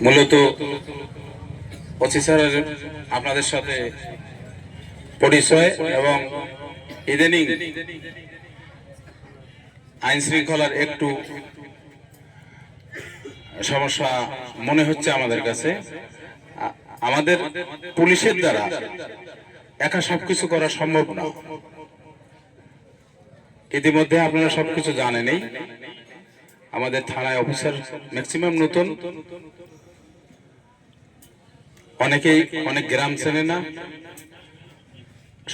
মূলত ওসি স্যারের আপনাদের সাথে পরিচয় এবং ইদানিং আইন শৃঙ্খলার একটু সমস্যা মনে হচ্ছে আমাদের কাছে। আমাদের পুলিশের দ্বারা একা সবকিছু করা সম্ভব না। ইতিমধ্যে আপনারা সবকিছু জানেনই। আমাদের থানায় অফিসার ম্যাক্সিমাম নতুন, অনেকেই অনেক গ্রাম চেনে না,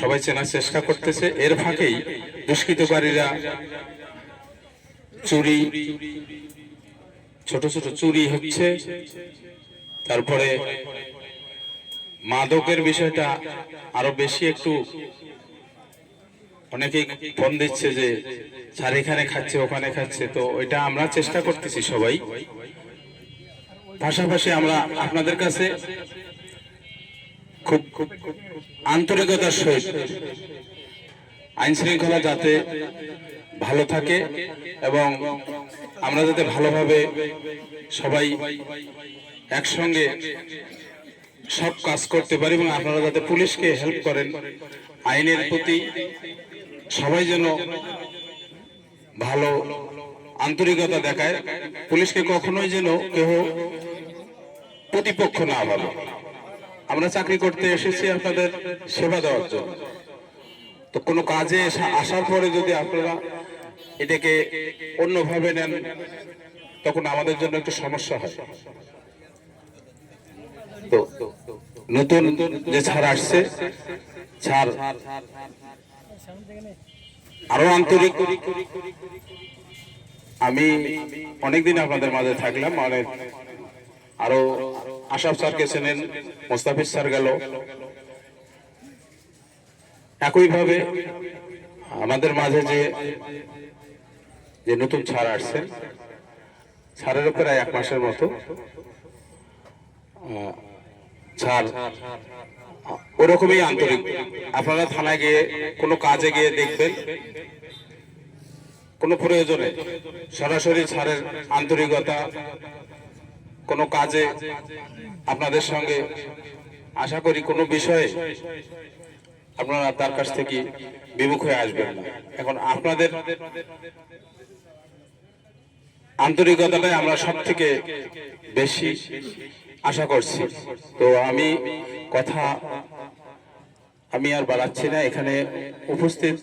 সবাই চেনার চেষ্টা করতেছে। এর ফাঁকেই দুষ্কৃতকারীরা চুরি, ছোট ছোট চুরি হচ্ছে। তারপরে মাদকের বিষয়টা আরো বেশি একটু, অনেকেই ফোন দিচ্ছে যে স্যার এখানে খাচ্ছে ওখানে খাচ্ছে, তো ওইটা আমরা চেষ্টা করতেছি সবাই। পাশাপাশি আমরা আপনাদের কাছে খুব আন্তরিকতার সহিত আইন শৃঙ্খলা যাতে ভালো থাকে এবং আমরা যাতে ভালোভাবে সবাই একসঙ্গে সব কাজ করতে পারি এবং আপনারা যাতে পুলিশকে হেল্প করেন, আইনের প্রতি সবাই যেন ভালো আন্তরিকতা দেখায়, পুলিশকে কখনোই যেন কেউ প্রতিপক্ষ না ভাবে। আমরা চাকরি করতে এসেছি আপনাদের সেবা দেওয়ার জন্য, তো কোনো কাজে আসার পরে যদি আপনারা এটাকে অন্যভাবে নেন তখন আমাদের জন্য একটু সমস্যা হয়। তো নতুন যে ছাড় আসছে, ছাড় আরো আন্তরিক। আমি অনেকদিন আপনাদের মাঝে থাকলাম, অনেক আরো আশরাফ স্যারকে চেনেন, মোস্তাফিজ স্যার গেল, একইভাবে আমাদের মাঝে যে নতুন ছাড় আসছেন, ছাড়ের প্রায় 1 মাসের মতো ছাড় ওরকমই আন্তরিক। আপনারা থানায় গিয়ে কোনো কাজে গিয়ে দেখবেন, কোনো প্রয়োজনে সরাসরি ছাড়ের আন্তরিকতা, কোনো কাজে আপনাদের সঙ্গে আশা করি কোনো বিষয়ে আপনারা তার কাছ থেকে বিমুখ হয়ে আসবেন না। এখন আপনাদের আন্তরিকতাটাই আমরা সব থেকে বেশি আশা করছি। তো আমি আর বাড়াচ্ছি না, এখানে উপস্থিত